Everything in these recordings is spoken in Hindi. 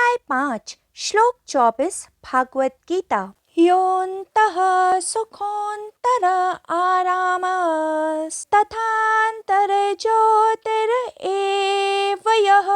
अध्याय 5 श्लोक 24 भागवत गीता। योऽन्तः सुखोऽन्तर आरामस्तथान्तर्ज्योतिरेव यः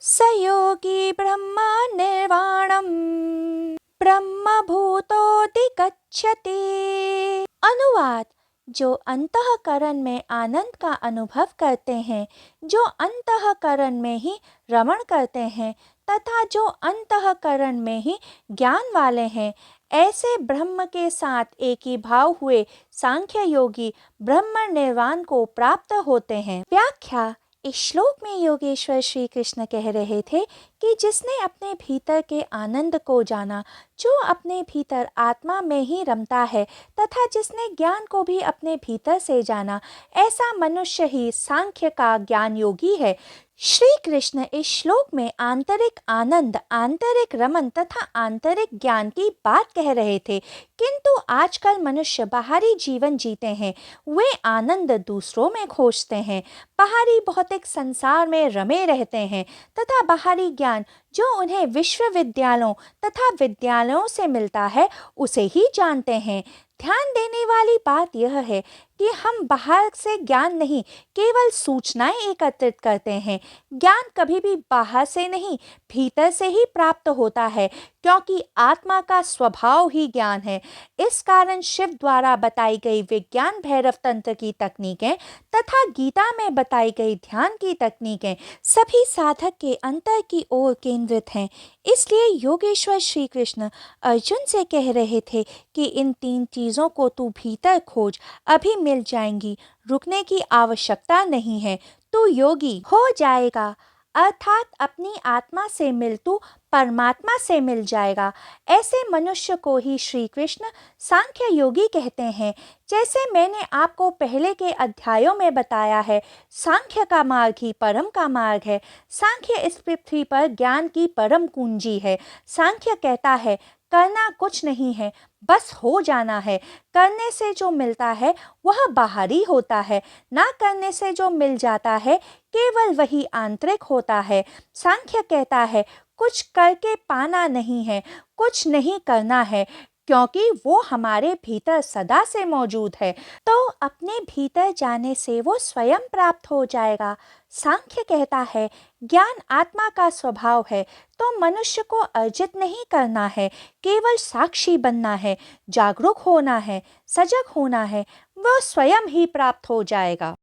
स योगी ब्रह्म निर्वाणम् ब्रह्मभूतोऽधिगच्छति। अनुवाद: जो अंतःकरण में आनंद का अनुभव करते हैं, जो अंतःकरण में ही रमण करते हैं तथा जो अंतःकरण में ही ज्ञान वाले हैं, ऐसे ब्रह्म के साथ एक ही भाव हुए सांख्य योगी ब्रह्म निर्वाण को प्राप्त होते हैं। व्याख्या: इस श्लोक में योगेश्वर श्री कृष्ण कह रहे थे कि जिसने अपने भीतर के आनंद को जाना, जो अपने भीतर आत्मा में ही रमता है तथा जिसने ज्ञान को भी अपने भीतर से जाना, ऐसा मनुष्य ही सांख्य का ज्ञान योगी है। श्री कृष्ण इस श्लोक में आंतरिक आनंद, आंतरिक रमन तथा आंतरिक ज्ञान की बात कह रहे थे, किंतु आजकल मनुष्य बाहरी जीवन जीते हैं, वे आनंद दूसरों में खोजते हैं, बाहरी भौतिक संसार में रमे रहते हैं तथा बाहरी ज्ञान जो उन्हें विश्वविद्यालयों तथा विद्यालयों से मिलता है, उसे ही जानते हैं। ध्यान देने वाली बात यह है कि हम बाहर से ज्ञान नहीं, केवल सूचनाएं एकत्रित करते हैं। ज्ञान कभी भी बाहर से नहीं, भीतर से ही प्राप्त होता है, क्योंकि आत्मा का स्वभाव ही ज्ञान है। इस कारण शिव द्वारा बताई गई विज्ञान भैरव तंत्र की तकनीकें तथा गीता में बताई गई ध्यान की तकनीकें सभी साधक के अंतर की ओर केंद्रित हैं। इसलिए योगेश्वर श्री कृष्ण अर्जुन से कह रहे थे कि इन 3 चीज़ों को तू भीतर खोज, अभी मिल जाएंगी, रुकने की आवश्यकता नहीं है, तू योगी हो जाएगा, अर्थात अपनी आत्मा से मिल तू परमात्मा से मिल जाएगा। ऐसे मनुष्य को ही श्री कृष्ण सांख्य योगी कहते हैं। जैसे मैंने आपको पहले के अध्यायों में बताया है, सांख्य का मार्ग ही परम का मार्ग है। सांख्य इस पृथ्वी पर ज्ञान की परम कुंजी है। सांख्य कहता है करना कुछ नहीं है, बस हो जाना है। करने से जो मिलता है वह बाहरी होता है, ना करने से जो मिल जाता है केवल वही आंतरिक होता है। सांख्य कहता है कुछ करके पाना नहीं है, कुछ नहीं करना है, क्योंकि वो हमारे भीतर सदा से मौजूद है, तो अपने भीतर जाने से वो स्वयं प्राप्त हो जाएगा। सांख्य कहता है ज्ञान आत्मा का स्वभाव है, तो मनुष्य को अर्जित नहीं करना है, केवल साक्षी बनना है, जागरूक होना है, सजग होना है, वो स्वयं ही प्राप्त हो जाएगा।